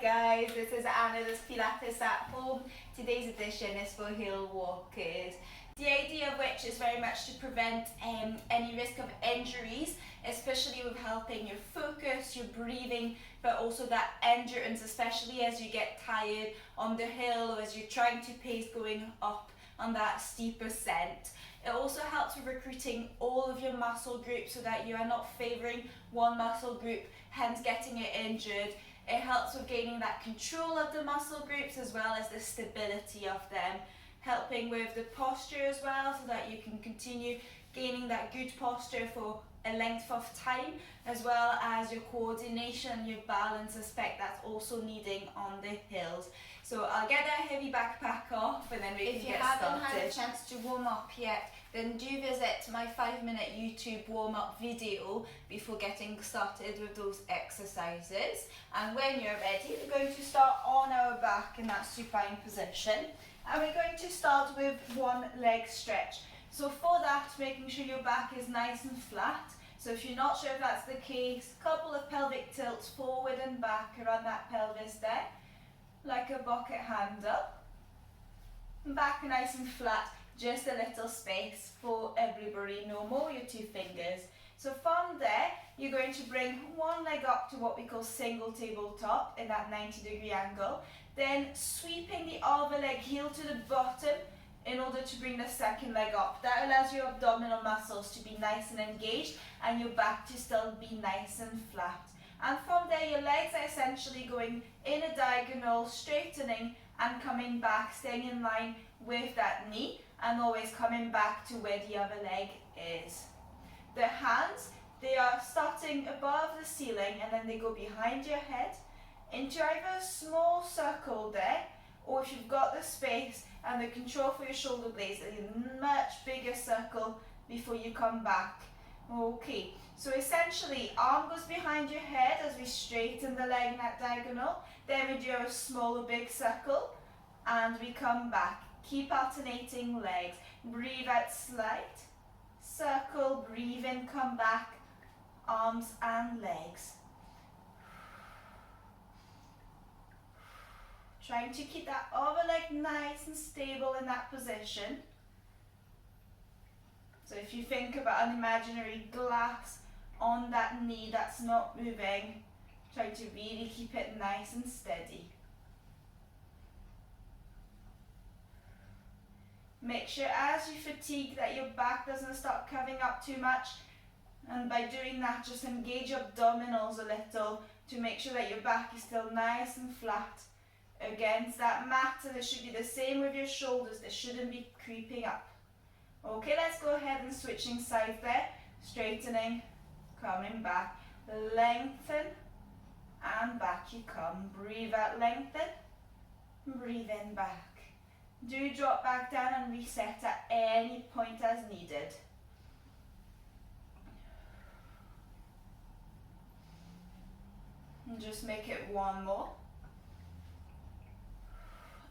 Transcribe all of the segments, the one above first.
guys, this is Anna, this Pilates at home. Today's edition is for hill walkers. The idea of which is very much to prevent any risk of injuries, especially with helping your focus, your breathing, but also that endurance, especially as you get tired on the hill or as you're trying to pace going up on that steep ascent. It also helps with recruiting all of your muscle groups so that you are not favouring one muscle group, hence getting it injured. It helps with gaining that control of the muscle groups as well as the stability of them, helping with the posture as well so that you can continue gaining that good posture for a length of time, as well as your coordination, your balance aspect that's also needing on the hills. So I'll get that heavy backpack off and then we can get started. If you haven't had a chance to warm up yet, then do visit my 5-minute YouTube warm-up video before getting started with those exercises. And when you're ready, we're going to start on our back in that supine position. And we're going to start with one leg stretch. So for that, making sure your back is nice and flat. So if you're not sure if that's the case, couple of pelvic tilts forward and back around that pelvis there, like a bucket handle. Back nice and flat, just a little space for everybody, no more your 2 fingers. So from there, you're going to bring one leg up to what we call single tabletop in that 90-degree angle, then sweeping the other leg heel to the bottom in order to bring the second leg up. That allows your abdominal muscles to be nice and engaged and your back to still be nice and flat. And from there, your legs are essentially going in a diagonal, straightening and coming back, staying in line with that knee and always coming back to where the other leg is. The hands, they are starting above the ceiling and then they go behind your head into either a small circle there, or if you've got the space and the control for your shoulder blades, a much bigger circle before you come back. Okay, so essentially arm goes behind your head as we straighten the leg in that diagonal, then we do a smaller big circle and we come back. Keep alternating legs. Breathe out, slide, circle, breathe in, come back, arms and legs. Trying to keep that other leg nice and stable in that position. So if you think about an imaginary glass on that knee that's not moving, try to really keep it nice and steady. Make sure as you fatigue that your back doesn't start curving up too much, and by doing that just engage your abdominals a little to make sure that your back is still nice and flat against that mat, and it should be the same with your shoulders, they shouldn't be creeping up. Okay, let's go ahead and switching sides there, straightening, coming back, lengthen and back you come. Breathe out, lengthen, breathe in, back. Do drop back down and reset at any point as needed. And just make it one more.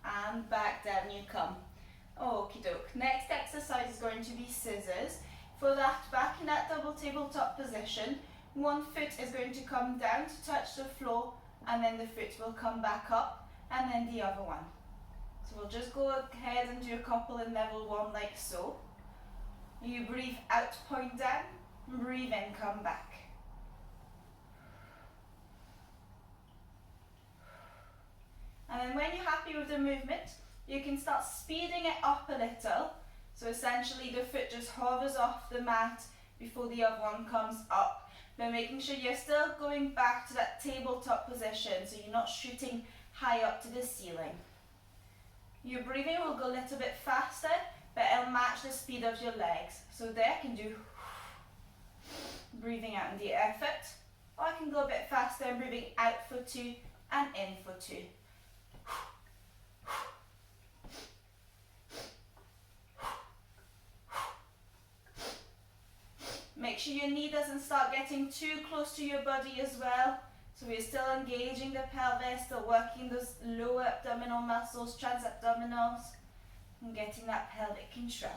And back down you come. Okie doke. Next exercise is going to be scissors. For that, back in that double tabletop position, one foot is going to come down to touch the floor and then the foot will come back up and then the other one. So we'll just go ahead and do a couple in level 1 like so. You breathe out, point down, breathe in, come back. And then when you're happy with the movement, you can start speeding it up a little. So essentially the foot just hovers off the mat before the other one comes up. But making sure you're still going back to that tabletop position so you're not shooting high up to the ceiling. Your breathing will go a little bit faster, but it'll match the speed of your legs. So there I can do breathing out in the effort, or I can go a bit faster and breathing out for 2 and in for 2. Make sure your knee doesn't start getting too close to your body as well. So we're still engaging the pelvis, still working those lower abdominal muscles, transabdominals, and getting that pelvic control.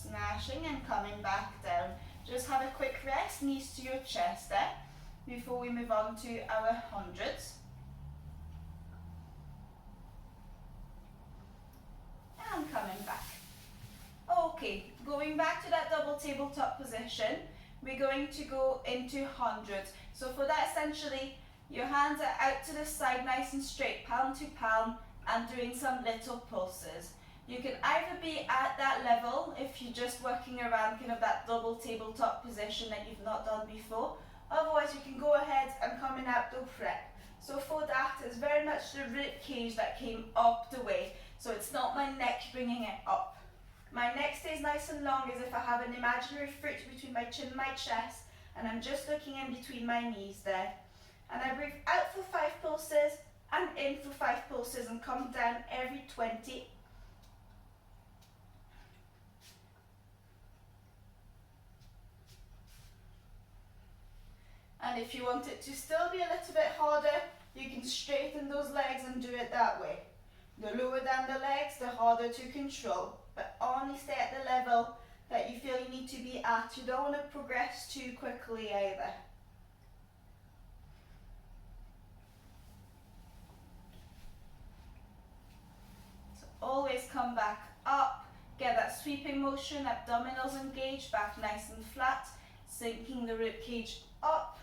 Smashing and coming back down. Just have a quick rest, knees to your chest there, before we move on to our hundreds. And coming back. Okay, going back to that double tabletop position, we're going to go into hundreds. So for that, essentially, your hands are out to the side, nice and straight, palm to palm, and doing some little pulses. You can either be at that level if you're just working around kind of that double tabletop position that you've not done before. Otherwise, you can go ahead and come in abdo prep. So for that, it's very much the rib cage that came up the way. So it's not my neck bringing it up. My neck stays nice and long as if I have an imaginary fruit between my chin and my chest, and I'm just looking in between my knees there. And I breathe out for 5 pulses and in for 5 pulses and come down every 20. And if you want it to still be a little bit harder, you can straighten those legs and do it that way. The lower down the legs, the harder to control, but only stay at the level that you feel you need to be at. You don't want to progress too quickly either. So always come back up, get that sweeping motion, abdominals engaged, back nice and flat, sinking the rib cage up.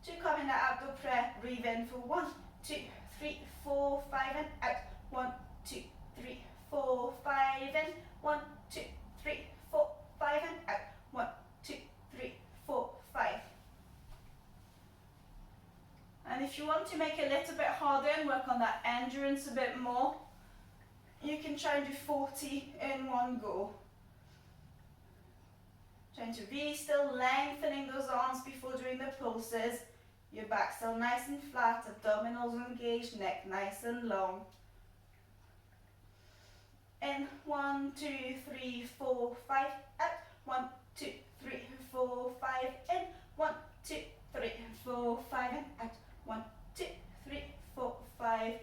To come in that abdo prep, breathe in for 1, 2, 3, 4, 5 and out. 1, 2, 3, 4, 5 in. 1, 2, 3, 4, 5 and out. 1, 2, 3, 4, 5. And if you want to make it a little bit harder and work on that endurance a bit more, you can try and do 40 in one go. Trying to be still lengthening those arms before doing the pulses. Your back still nice and flat, abdominals engaged, neck nice and long. In 1, 2, 3, 4, 5, out. 1, 2, 3, 4, 5, in. 1, 2, 3, 4, 5, and out. 1, 2, 3, 4, 5.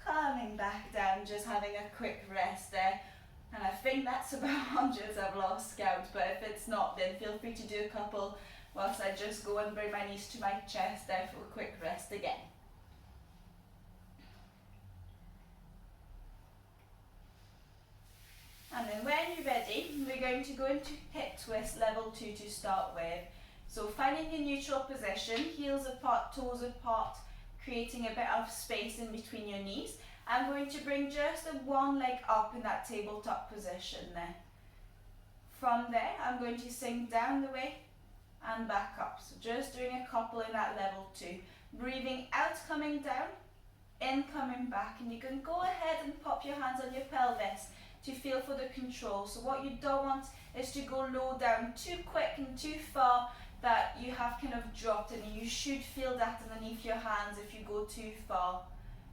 Coming back down, just having a quick rest there. And I think that's about hundreds. I've lost count, but if it's not, then feel free to do a couple whilst I just go and bring my knees to my chest there for a quick rest again. And then when you're ready, we're going to go into hip twist level 2 to start with. So finding a neutral position, heels apart, toes apart, creating a bit of space in between your knees. I'm going to bring just the one leg up in that tabletop position there. From there, I'm going to sink down the way and back up. So just doing a couple in that level 2. Breathing out, coming down, in, coming back. And you can go ahead and pop your hands on your pelvis to feel for the control. So what you don't want is to go low down too quick and too far that you have kind of dropped, and you should feel that underneath your hands if you go too far.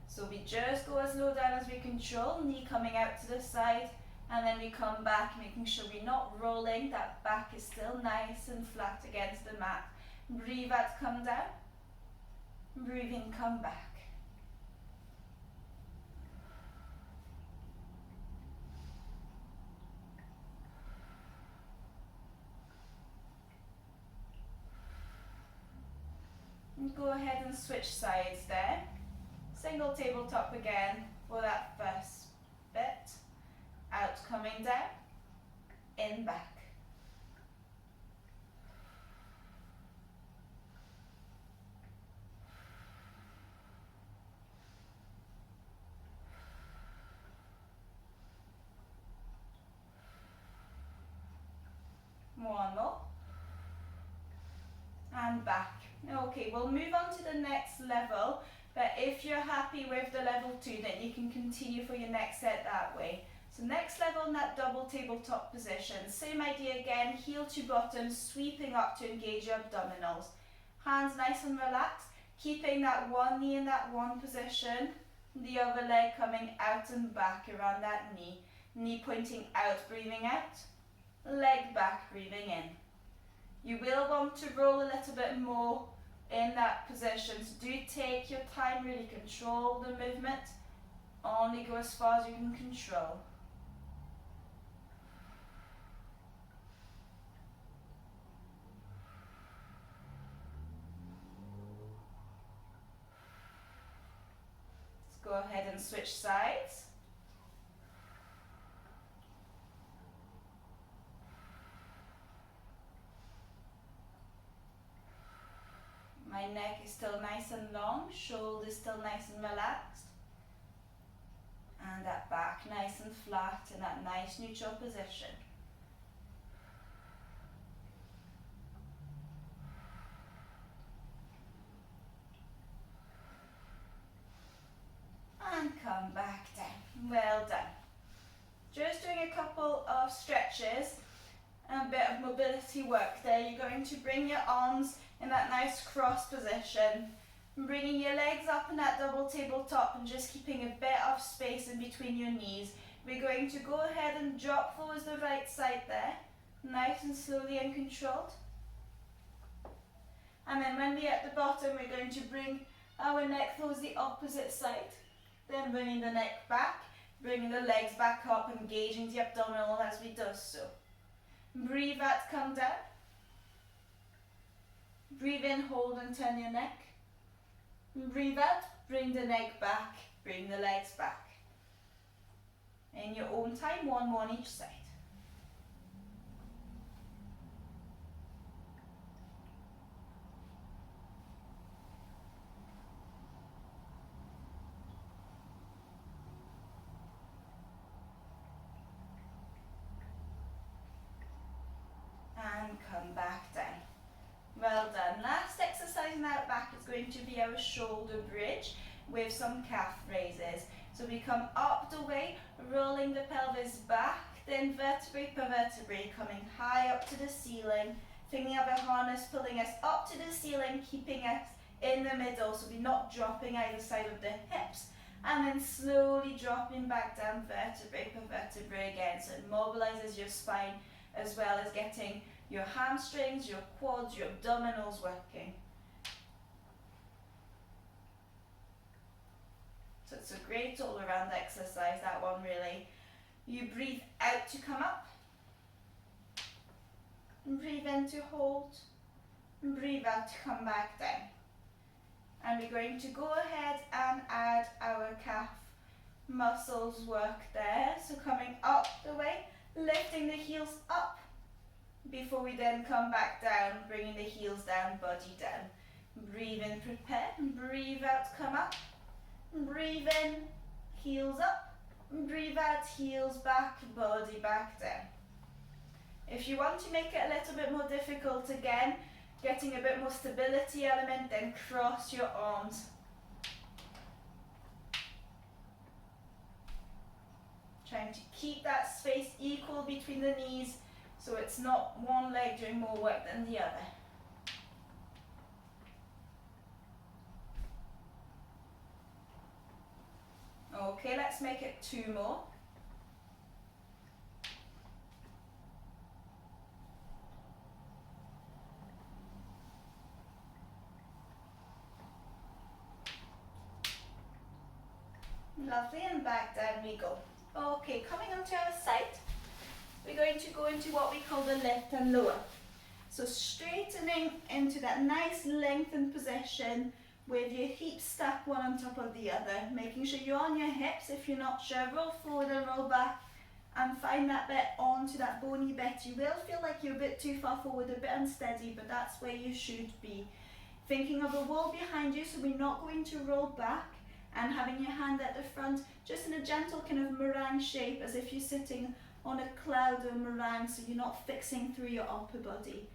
So we just go as low down as we control, knee coming out to the side, and then we come back, making sure we're not rolling, that back is still nice and flat against the mat. Breathe out, come down, breathe in, come back. And go ahead and switch sides there. Single tabletop again for that first bit. Out, coming down, in, back. One more. And back. Okay, we'll move on to the next level, but if you're happy with the level 2, then you can continue for your next set that way. So next level in that double tabletop position, same idea again, heel to bottom, sweeping up to engage your abdominals. Hands nice and relaxed, keeping that one knee in that one position, the other leg coming out and back around that knee. Knee pointing out, breathing out, leg back, breathing in. You will want to roll a little bit more in that position, so do take your time, really control the movement, only go as far as you can control. go ahead and switch sides. My neck is still nice and long, shoulders still nice and relaxed. And that back nice and flat in that nice neutral position. And come back down. Well done. Just doing a couple of stretches and a bit of mobility work there. You're going to bring your arms in that nice cross position, bringing your legs up in that double tabletop and just keeping a bit of space in between your knees. We're going to go ahead and drop towards the right side there, nice and slowly and controlled. And then when we're at the bottom, we're going to bring our neck towards the opposite side, then bringing the neck back, bringing the legs back up, engaging the abdominal as we do so. Breathe out, come down. Breathe in, hold and turn your neck. Breathe out, bring the neck back, bring the legs back. In your own time, one more on each side. And come back down. Well done. Last exercise now back is going to be our shoulder bridge with some calf raises. So we come up the way, rolling the pelvis back, then vertebrae per vertebrae, coming high up to the ceiling, thinking of a harness pulling us up to the ceiling, keeping us in the middle, so we're not dropping either side of the hips, and then slowly dropping back down vertebrae per vertebrae again. So it mobilizes your spine as well as getting your hamstrings, your quads, your abdominals working. So it's a great all-around exercise, that one really. You breathe out to come up, breathe in to hold, breathe out to come back down. And we're going to go ahead and add our calf muscles work there. So coming up the way, lifting the heels up before we then come back down, bringing the heels down, body down. Breathe in, prepare, breathe out, come up, breathe in, heels up, breathe out, heels back, body back down. If you want to make it a little bit more difficult again, getting a bit more stability element, then cross your arms. Trying to keep that space equal between the knees, so it's not one leg doing more work than the other. Okay, let's make it 2 more. Lovely, and back down we go. Okay, coming onto our side, we're going to go into what we call the lift and lower. So straightening into that nice lengthened position with your hips stacked one on top of the other, making sure you're on your hips. If you're not sure, roll forward and roll back and find that bit onto that bony bit. You will feel like you're a bit too far forward, a bit unsteady, but that's where you should be. Thinking of a wall behind you, so we're not going to roll back, and having your hand at the front, just in a gentle kind of meringue shape, as if you're sitting on a cloud or meringue, so you're not fixing through your upper body.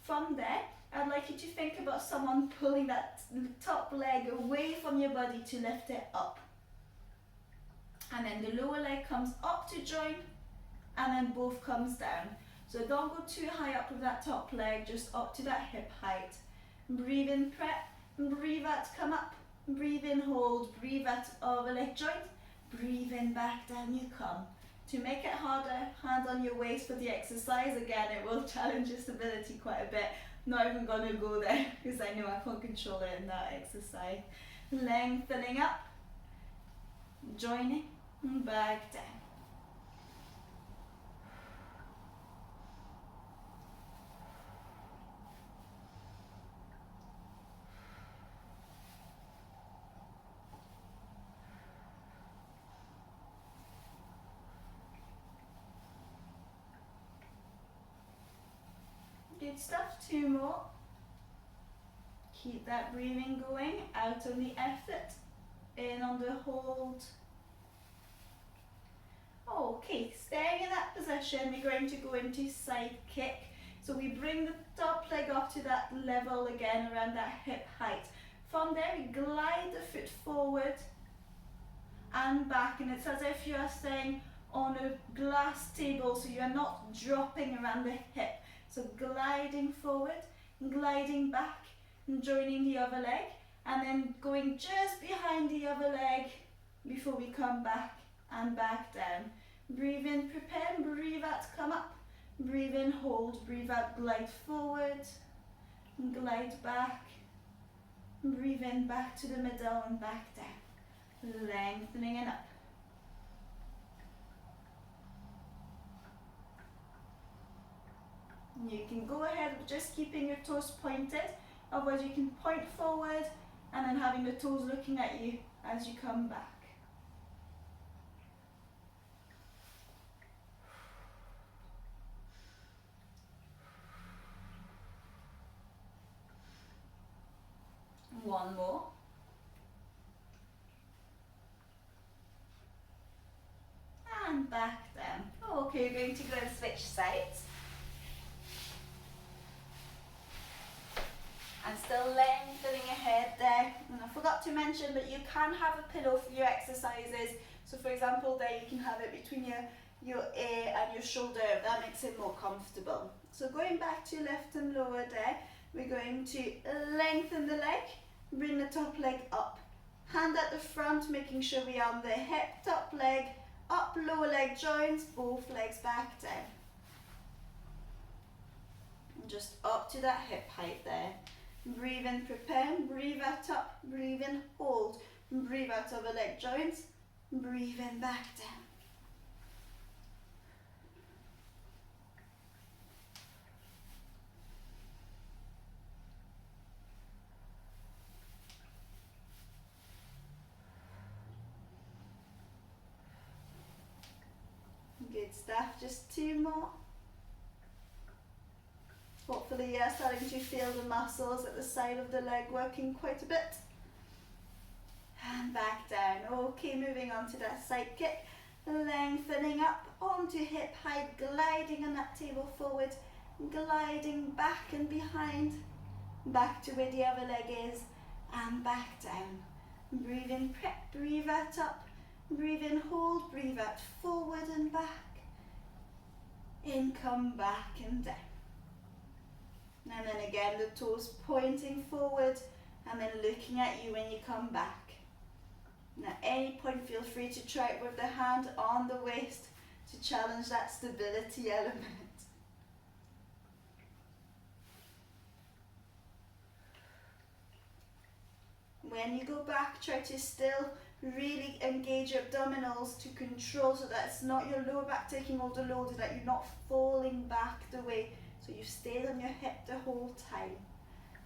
From there, I'd like you to think about someone pulling that top leg away from your body to lift it up. And then the lower leg comes up to join, and then both comes down. So don't go too high up with that top leg, just up to that hip height. Breathe in, prep, breathe out, come up, breathe in, hold, breathe out over leg joint, breathe in, back down you come. To make it harder, hand on your waist for the exercise. Again, it will challenge your stability quite a bit. Not even going to go there because I know I can't control it in that exercise. Lengthening up, joining, back down. Good stuff, 2 more. Keep that breathing going, out on the effort, in on the hold. Okay, staying in that position, we're going to go into side kick. So we bring the top leg up to that level again, around that hip height. From there, we glide the foot forward and back, and it's as if you're staying on a glass table, so you're not dropping around the hip. So gliding forward, gliding back, and joining the other leg, and then going just behind the other leg before we come back and back down. Breathe in, prepare, breathe out, come up. Breathe in, hold, breathe out, glide forward, glide back. Breathe in, back to the middle and back down. Lengthening and up. You can go ahead with just keeping your toes pointed, otherwise you can point forward and then having the toes looking at you as you come back. One more. And back down. Okay, we're going to go and switch sides. And still lengthening ahead there. And I forgot to mention, but you can have a pillow for your exercises. So for example, there you can have it between your ear and your shoulder. That makes it more comfortable. So going back to left and lower there, we're going to lengthen the leg, bring the top leg up. Hand at the front, making sure we are on the hip, top leg, up, lower leg joints, both legs back down. And just up to that hip height there. Breathe in, prepare, breathe out up, breathe in, hold, breathe out over leg joints, breathe in, back down. Good stuff, just 2 more. Hopefully you're starting to feel the muscles at the side of the leg working quite a bit. And back down. Okay, moving on to that side kick. Lengthening up onto hip height, gliding on that table forward, gliding back and behind, back to where the other leg is, and back down. Breathe in, prep, breathe out up, breathe in, hold, breathe out, forward and back. In, come back and down. And then again, the toes pointing forward and then looking at you when you come back. And at any point, feel free to try it with the hand on the waist to challenge that stability element. When you go back, try to still really engage your abdominals to control, so that it's not your lower back taking all the load, so that you're not falling back the way. So you stay on your hip the whole time.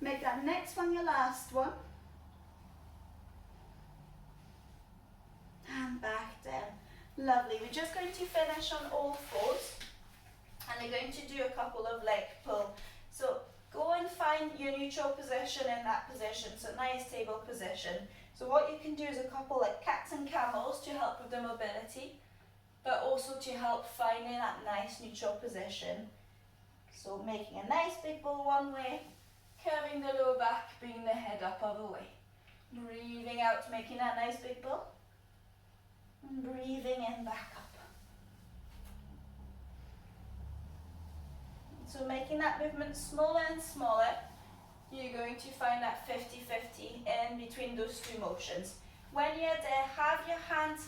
Make that next one your last one. And back down. Lovely. We're just going to finish on all fours. And we're going to do a couple of leg pull. So go and find your neutral position in that position. So nice table position. So what you can do is a couple like cats and camels to help with the mobility, but also to help finding that nice neutral position. So making a nice big ball one way, curving the lower back, bringing the head up other way. Breathing out, making that nice big ball. And breathing in, back up. So making that movement smaller and smaller, you're going to find that 50-50 in between those 2 motions. When you're there, have your hands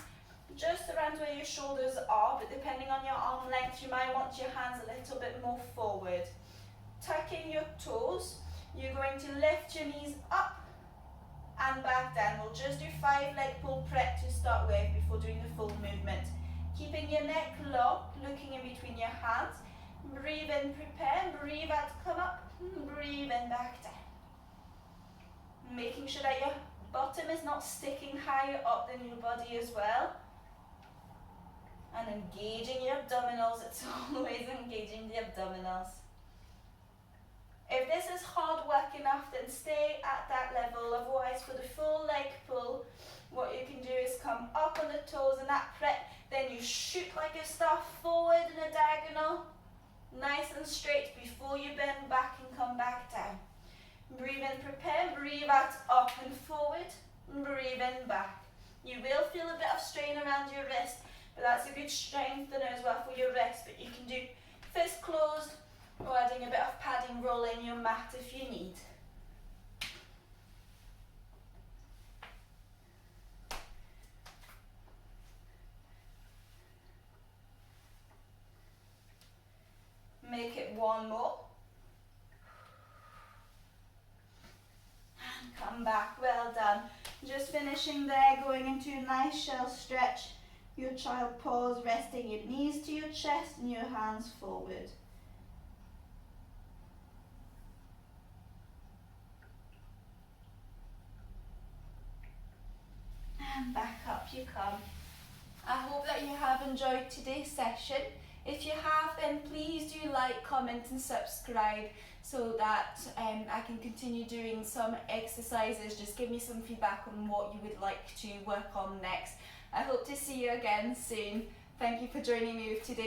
just around where your shoulders are, but depending on your arm length, you might want your hands a little bit more forward. Tucking your toes, you're going to lift your knees up and back down. We'll just do 5 leg pull prep to start with before doing the full movement. Keeping your neck long, looking in between your hands. Breathe in, prepare, breathe out, come up, breathe in, back down. Making sure that your bottom is not sticking higher up than your body as well. And engaging your abdominals, it's always engaging the abdominals. If this is hard work enough, then stay at that level. Otherwise, for the full leg pull, what you can do is come up on the toes and that prep, then you shoot like a star forward in a diagonal, nice and straight before you bend back and come back down. Breathe in, prepare, breathe out, up and forward, breathe in, back. You will feel a bit of strain around your wrist, but that's a good strengthener as well for your wrist. But you can do fist closed or adding a bit of padding, roll in your mat if you need. Make it one more. And come back, well done. Just finishing there, going into a nice shell stretch. Your child pause, resting your knees to your chest and your hands forward. And back up you come. I hope that you have enjoyed today's session. If you have, then please do like, comment and subscribe so that I can continue doing some exercises. Just give me some feedback on what you would like to work on next. I hope to see you again soon. Thank you for joining me with today.